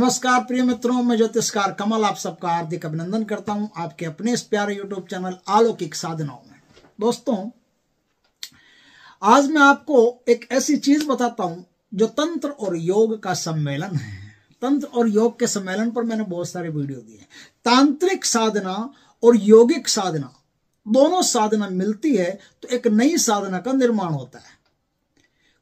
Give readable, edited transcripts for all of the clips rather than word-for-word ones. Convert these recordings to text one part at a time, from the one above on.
नमस्कार प्रिय मित्रों, मैं ज्योतिषकार कमल आप सबका हार्दिक अभिनंदन करता हूं आपके अपने इस प्यारे यूट्यूब चैनल अलौकिक साधनाओं में। दोस्तों, आज मैं आपको एक ऐसी चीज बताता हूं जो तंत्र और योग का सम्मेलन है। तंत्र और योग के सम्मेलन पर मैंने बहुत सारे वीडियो दिए। तांत्रिक साधना और यौगिक साधना दोनों साधना मिलती है तो एक नई साधना का निर्माण होता है।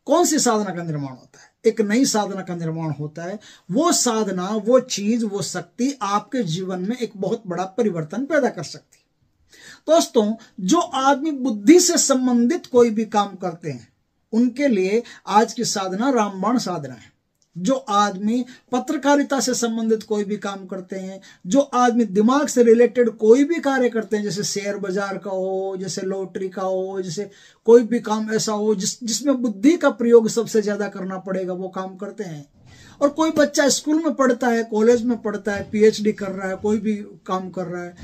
कौन सी साधना का निर्माण होता है? एक नई साधना का निर्माण होता है। वो साधना, वो चीज, वो शक्ति आपके जीवन में एक बहुत बड़ा परिवर्तन पैदा कर सकती है। दोस्तों, जो आदमी बुद्धि से संबंधित कोई भी काम करते हैं उनके लिए आज की साधना रामबाण साधना है। जो आदमी पत्रकारिता से संबंधित कोई भी काम करते हैं, जो आदमी दिमाग से रिलेटेड कोई भी कार्य करते हैं, जैसे शेयर बाजार का हो, जैसे लॉटरी का हो, जैसे कोई भी काम ऐसा हो जिसमें बुद्धि का प्रयोग सबसे ज्यादा करना पड़ेगा, वो काम करते हैं। और कोई बच्चा स्कूल में पढ़ता है, कॉलेज में पढ़ता है, पीएचडी कर रहा है, कोई भी काम कर रहा है,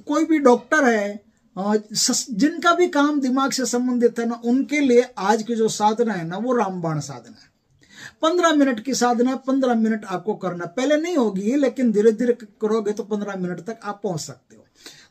कोई भी डॉक्टर है, जिनका भी काम दिमाग से संबंधित है ना, उनके लिए आज की जो साधना है ना, वो रामबाण साधना है। 15 मिनट की साधना, 15 मिनट आपको करना। पहले नहीं होगी, लेकिन धीरे धीरे करोगे तो 15 मिनट तक आप पहुंच सकते हो।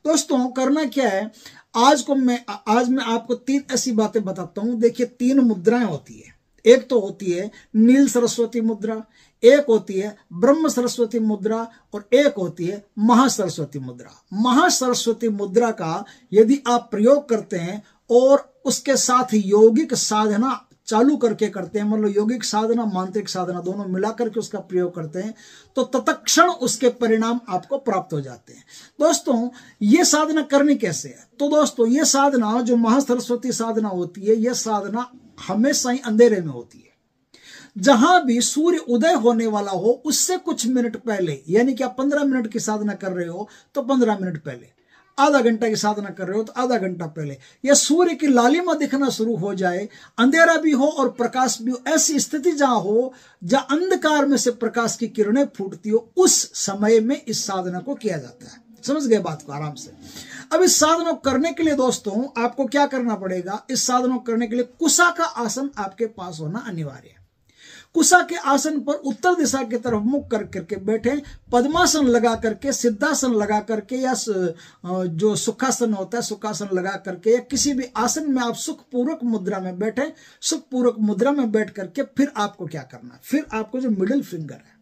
दोस्तों, करना क्या है, आज मैं आपको 3 ऐसी बातें बताता हूं। देखिए, 3 मुद्राएं होती है। एक तो होती है नील सरस्वती मुद्रा, एक होती है ब्रह्म सरस्वती मुद्रा, और एक होती है महासरस्वती मुद्रा। महासरस्वती मुद्रा का यदि आप प्रयोग करते हैं और उसके साथ यौगिक साधना चालू करके करते हैं, मतलब यौगिक साधना, मांत्रिक साधना दोनों मिलाकर के उसका प्रयोग करते हैं, तो तत्क्षण उसके परिणाम आपको प्राप्त हो जाते हैं। दोस्तों, ये साधना करनी कैसे है? तो दोस्तों, ये साधना जो महासरस्वती साधना होती है, यह साधना हमेशा ही अंधेरे में होती है। जहां भी सूर्य उदय होने वाला हो उससे कुछ मिनट पहले, यानी कि आप 15 मिनट की साधना कर रहे हो तो 15 मिनट पहले, आधा घंटा की साधना कर रहे हो तो आधा घंटा पहले, या सूर्य की लालिमा दिखना शुरू हो जाए, अंधेरा भी हो और प्रकाश भी हो, ऐसी स्थिति जहां हो, जहां अंधकार में से प्रकाश की किरणें फूटती हो, उस समय में इस साधना को किया जाता है। समझ गए बात को आराम से? अब इस साधना को करने के लिए दोस्तों आपको क्या करना पड़ेगा? इस साधना को करने के लिए कुशा का आसन आपके पास होना अनिवार्य है। कुशा के आसन पर उत्तर दिशा की तरफ मुख कर करके बैठे, पद्मासन लगा करके, सिद्धासन लगा करके, या जो सुखासन होता है सुखासन लगा करके, या किसी भी आसन में आप सुखपूर्वक मुद्रा में बैठे। सुखपूर्वक मुद्रा में बैठ करके फिर आपको क्या करना है? फिर आपको जो मिडिल फिंगर है,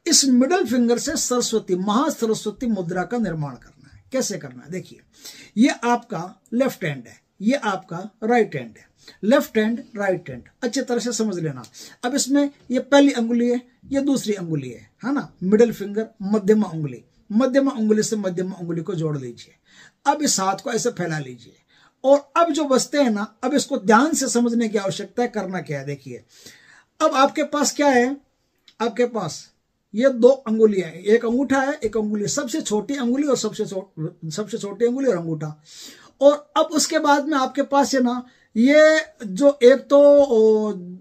इस मिडिल फिंगर से सरस्वती, महासरस्वती मुद्रा का निर्माण करना है। कैसे करना है? देखिए, ये आपका लेफ्ट हैंड है, ये आपका राइट हैंड है। लेफ्ट हैंड, राइट हैंड, अच्छी तरह से समझ लेना। अब इसमें ये पहली अंगुली है, ये दूसरी अंगुली है ना, मिडिल फिंगर, मध्यमा उंगली, मध्यमा उंगली से मध्यमा उंगली को जोड़ लीजिए। अब इस हाथ को ऐसे फैला लीजिए, और अब जो बचते हैं ना, अब इसको ध्यान से समझने की आवश्यकता है। करना क्या है? देखिए, अब आपके पास क्या है? आपके पास ये 2 अंगुलियां हैं, एक अंगूठा है, एक अंगुली, सबसे छोटी अंगुली और सबसे छोटी अंगुली और अंगूठा। और अब उसके बाद में आपके पास है ना, ये जो एक तो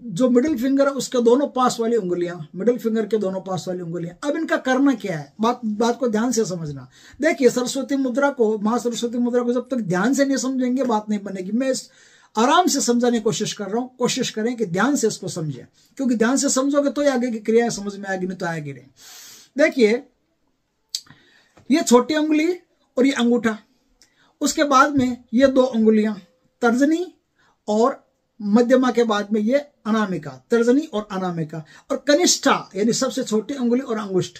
जो मिडिल फिंगर है उसके दोनों पास वाली उंगलियां, मिडिल फिंगर के दोनों पास वाली उंगलियां। अब इनका करना क्या है? बात को ध्यान से समझना। देखिए, सरस्वती मुद्रा को, महासरस्वती मुद्रा को जब तक ध्यान से नहीं समझेंगे बात नहीं बनेगी। मैं आराम से समझाने की कोशिश कर रहा हूं। कोशिश करें कि ध्यान से इसको समझें, क्योंकि ध्यान से समझोगे तो आगे की क्रियाएं समझ में आएगी, नहीं तो आएगी नहीं। देखिए, ये छोटी उंगली और ये अंगूठा, उसके बाद में ये 2 अंगुलियां, तर्जनी और मध्यमा के बाद में ये अनामिका, तर्जनी और अनामिका, और कनिष्ठा यानी सबसे छोटी उंगली और अंगुष्ठ,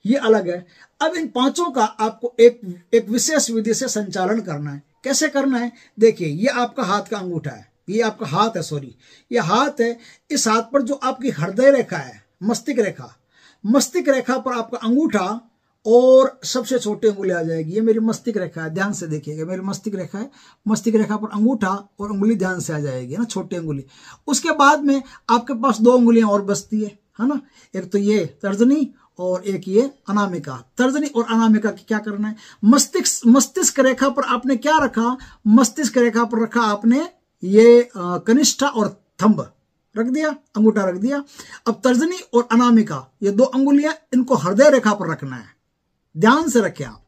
ये अलग है। अब इन 5 का आपको एक विशेष विधि से संचालन करना है। कैसे करना है? देखिए, ये आपका हाथ का अंगूठा है, ये आपका हाथ है, सॉरी, ये हाथ है। इस हाथ पर जो आपकी हृदय रेखा है, मस्तिष्क रेखा पर आपका अंगूठा और सबसे छोटी उंगली आ जाएगी। ये मेरी मस्तिष्क रेखा है, ध्यान से देखिएगा, मेरी मस्तिष्क रेखा है। मस्तिष्क रेखा पर अंगूठा और उंगली ध्यान से आ जाएगी ना, छोटी उंगली। उसके बाद में आपके पास 2 उंगलियां और बचती है ना, एक तो ये तर्जनी और एक ये अनामिका। तर्जनी और अनामिका की क्या करना है? मस्तिष्क रेखा पर आपने क्या रखा? मस्तिष्क रेखा पर रखा आपने ये कनिष्ठा और थंब रख दिया, अंगूठा रख दिया। अब तर्जनी और अनामिका, ये 2 अंगुलियां, इनको हृदय रेखा पर रखना है। ध्यान से रखें आप।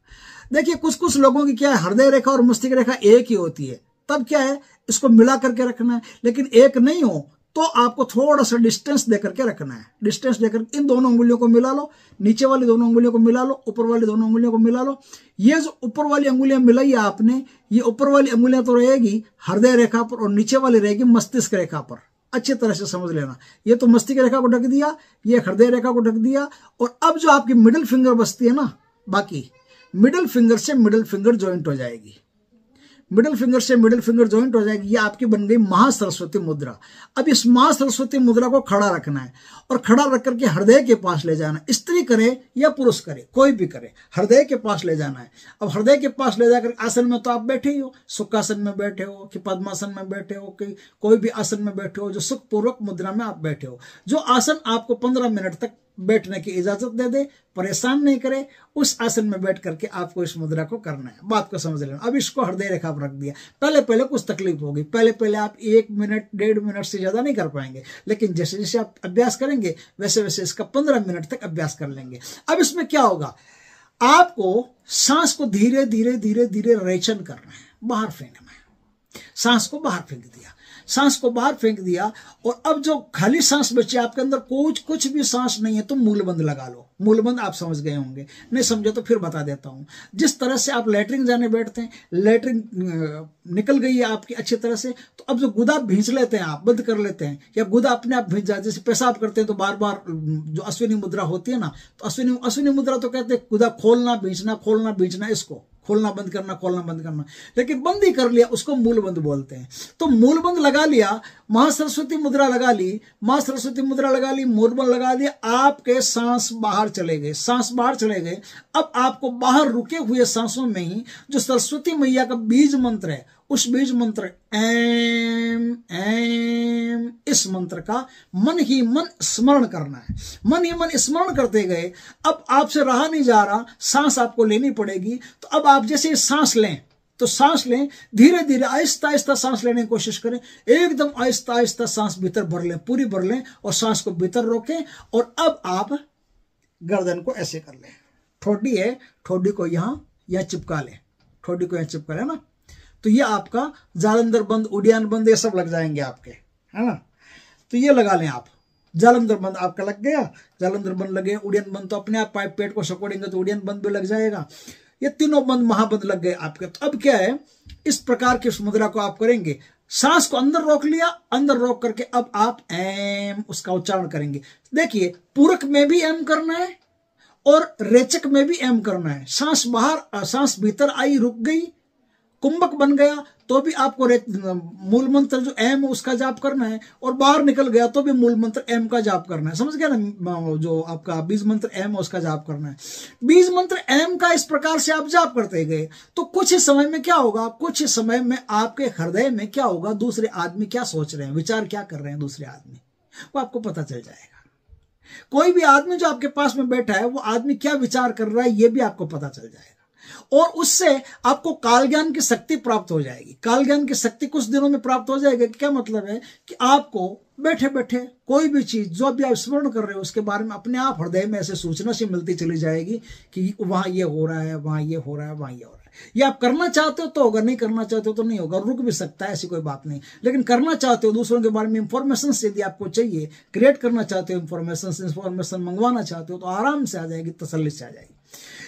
देखिए, कुछ लोगों की क्या है, हृदय रेखा और मस्तिष्क रेखा एक ही होती है, तब क्या है, इसको मिला करके रखना है। लेकिन एक नहीं हो तो आपको थोड़ा सा डिस्टेंस देकर के रखना है। डिस्टेंस देकर इन दोनों उंगलियों को मिला लो, नीचे वाली दोनों उंगलियों को मिला लो, ऊपर वाली दोनों उंगलियों को मिला लो। ये जो ऊपर वाली उंगलियां मिलाई आपने, ये ऊपर वाली उंगलियां तो रहेगी हृदय रेखा पर और नीचे वाली रहेगी मस्तिष्क रेखा पर। अच्छी तरह से समझ लेना। ये तो मस्तिष्क रेखा को ढक दिया, ये हृदय रेखा को ढक दिया। और अब जो आपकी मिडिल फिंगर बचती है ना, बाकी मिडिल फिंगर से मिडिल फिंगर ज्वाइंट हो जाएगी, मिडिल फिंगर से मिडिल फिंगर ज्वाइंट हो जाएगी। ये आपकी बन गई महासरस्वती मुद्रा। अब इस महासरस्वती मुद्रा को खड़ा रखना है और खड़ा रख करके हृदय के पास ले जाना है। स्त्री करे या पुरुष करे, कोई भी करे, हृदय के पास ले जाना है। अब हृदय के पास ले जाकर आसन में तो आप बैठे ही हो, सुखासन में बैठे हो कि पद्मासन में बैठे हो कि कोई भी आसन में बैठे हो, जो सुखपूर्वक मुद्रा में आप बैठे हो, जो आसन आपको 15 मिनट तक बैठने की इजाजत दे दे, परेशान नहीं करे, उस आसन में बैठ करके आपको इस मुद्रा को करना है। बात को समझ लेना। अब इसको हृदय रेखा पर रख दिया। पहले पहले कुछ तकलीफ होगी, पहले पहले आप 1 मिनट 1.5 मिनट से ज्यादा नहीं कर पाएंगे, लेकिन जैसे जैसे आप अभ्यास करेंगे वैसे वैसे इसका 15 मिनट तक अभ्यास कर लेंगे। अब इसमें क्या होगा, आपको सांस को धीरे धीरे धीरे धीरे रेचन करना है, बाहर फेंकना है। सांस को बाहर फेंक दिया, सांस को बाहर फेंक दिया। और अब जो खाली सांस बची आपके अंदर, कुछ भी सांस नहीं है, तो मूलबंद लगा लो। मूलबंद आप समझ गए होंगे, नहीं समझे तो फिर बता देता हूं। जिस तरह से आप लेटरिन जाने बैठते हैं, लेटरिन निकल गई है आपकी अच्छी तरह से, तो अब जो गुदा भींच लेते हैं आप, बंद कर लेते हैं, या गुदा अपने आप भींच जाए, जैसे पेशाब करते हैं तो बार बार जो अश्विनी मुद्रा होती है ना, तो अश्विनी मुद्रा तो कहते हैं गुदा खोलना भींचना, इसको खोलना बंद करना, लेकिन बंद ही कर लिया, उसको मूल बंद बोलते हैं। तो मूल बंद लगा लिया, महासरस्वती मुद्रा लगा ली, मूल बंद लगा दिया, आपके सांस बाहर चले गए। अब आपको बाहर रुके हुए सांसों में ही जो सरस्वती मैया का बीज मंत्र है, उस बीज मंत्र एम इस मंत्र का मन ही मन स्मरण करना है। मन ही मन स्मरण करते गए। अब आपसे रहा नहीं जा रहा, सांस आपको लेनी पड़ेगी। तो अब आप जैसे सांस लें, तो सांस लें, धीरे धीरे आहिस्ता आहिस्ता सांस लेने की कोशिश करें। एकदम आहिस्ता आहिस्ता सांस भीतर भर लें, पूरी भर लें, और सांस को भीतर रोकें। और अब आप गर्दन को ऐसे कर लें। ठोडी है, ठोडी को यहां चिपका लें, ठोडी को यहां चिपका लें ना, तो ये आपका जालंधर बंद, उड़ियान बंद, ये सब लग जाएंगे आपके, है ना। तो ये लगा लें आप। जालंधर बंद आपका लग गया, जालंधर बंद लगे, उड़ियन बंद तो अपने आप पाइप पेट को सकोड़ेंगे तो उड़ियन बंद भी लग जाएगा। ये तीनों बंद महाबंद लग गए आपके। तो अब क्या है, इस प्रकार की उस मुद्रा को आप करेंगे। सांस को अंदर रोक लिया, अंदर रोक करके अब आप एम उसका उच्चारण करेंगे। देखिए, पूरक में भी एम करना है और रेचक में भी एम करना है। सांस बाहर, सांस भीतर आई, रुक गई, कुंभक बन गया, तो भी आपको मूल मंत्र जो एम उसका जाप करना है, और बाहर निकल गया तो भी मूल मंत्र एम का जाप करना है। समझ गया ना, जो आपका बीज मंत्र एम उसका जाप करना है। बीज मंत्र एम का इस प्रकार से आप जाप करते गए तो कुछ ही समय में क्या होगा, कुछ ही समय में आपके हृदय में क्या होगा, दूसरे आदमी क्या सोच रहे हैं, विचार क्या कर रहे हैं दूसरे आदमी, वो आपको पता चल जाएगा। कोई भी आदमी जो आपके पास में बैठा है, वो आदमी क्या विचार कर रहा है, ये भी आपको पता चल जाएगा। और उससे आपको काल ज्ञान की शक्ति प्राप्त हो जाएगी। काल ज्ञान की शक्ति कुछ दिनों में प्राप्त हो जाएगी। क्या मतलब है कि आपको बैठे बैठे कोई भी चीज जो भी आप स्मरण कर रहे हो उसके बारे में अपने आप हृदय में ऐसे सूचना सी मिलती चली जाएगी कि वहां ये हो रहा है, वहां ये हो रहा है, वहां ये हो रहा है। ये आप करना चाहते हो तो होगा, नहीं करना चाहते हो तो नहीं होगा। रुक भी सकता है, ऐसी कोई बात नहीं। लेकिन करना चाहते हो, दूसरों के बारे में इंफॉर्मेशन यदि आपको चाहिए, क्रिएट करना चाहते हो, इंफॉर्मेशन मंगवाना चाहते हो, तो आराम से आ जाएगी, तसल्ली से आ जाएगी।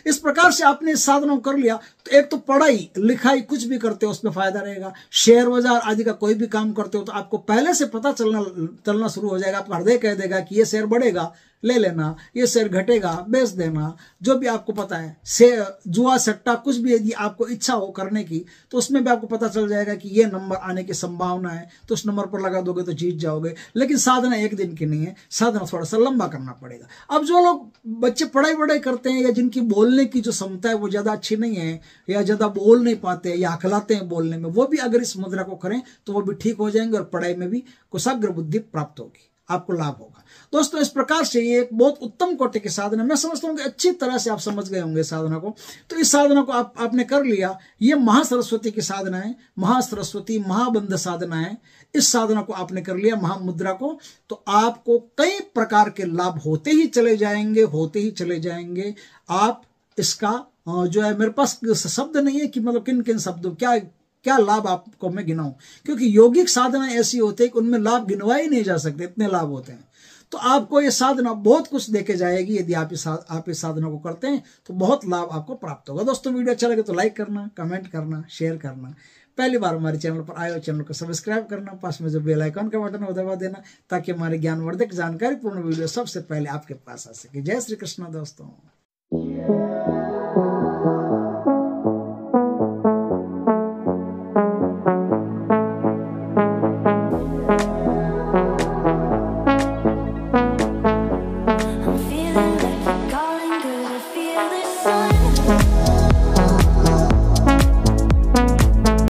इस प्रकार से आपने इस साधनों कर लिया तो एक तो पढ़ाई लिखाई कुछ भी करते हो उसमें फायदा रहेगा। शेयर बाजार आदि का कोई भी काम करते हो तो आपको पहले से पता चलना शुरू हो जाएगा। आपका हृदय कह देगा कि ये शेयर बढ़ेगा, ले लेना, ये शेयर घटेगा, बेच देना, जो भी आपको पता है। जुआ सट्टा कुछ भी यदि आपको इच्छा हो करने की तो उसमें भी आपको पता चल जाएगा कि ये नंबर आने की संभावना है, तो उस नंबर पर लगा दोगे तो जीत जाओगे। लेकिन साधना एक दिन की नहीं है, साधना थोड़ा सा लंबा करना पड़ेगा। अब जो लोग बच्चे पढ़ाई करते हैं या जिनकी बोलने की जो क्षमता है वो ज्यादा अच्छी नहीं है, या ज्यादा बोल नहीं पाते या अखलाते हैं बोलने में, वो भी अगर इस मुद्रा को करें तो वो भी ठीक हो जाएंगे और पढ़ाई में भी कुशाग्र बुद्धि प्राप्त होगी, आपको लाभ होगा। दोस्तों, इस प्रकार से ये एक बहुत उत्तम कोटि की साधना, मैं समझता हूँ कि अच्छी तरह से आप समझ गए होंगे साधना को। तो इस साधना को आपने कर लिया। ये महासरस्वती की साधना है, महासरस्वती महाबंध साधना है। इस साधना को आपने कर लिया, महामुद्रा को, तो आपको कई प्रकार के लाभ होते ही चले जाएंगे। आप इसका जो है, मेरे पास शब्द नहीं है कि मतलब किन किन शब्दों क्या क्या लाभ आपको मैं गिनाऊं, क्योंकि यौगिक साधना ऐसी होती है कि उनमें लाभ गिनवाए नहीं जा सकते, इतने लाभ होते हैं। तो आपको ये साधना बहुत कुछ देके जाएगी। यदि आप इस साधना को करते हैं तो बहुत लाभ आपको प्राप्त होगा। दोस्तों वीडियो अच्छा लगे तो लाइक करना, कमेंट करना, शेयर करना। पहली बार हमारे चैनल पर आए हो चैनल को सब्सक्राइब करना, पास में जो बेल आइकन का बटन है वो दबा देना, ताकि हमारे ज्ञानवर्धक जानकारीपूर्ण वीडियो सबसे पहले आपके पास आ सके। जय श्री कृष्ण दोस्तों।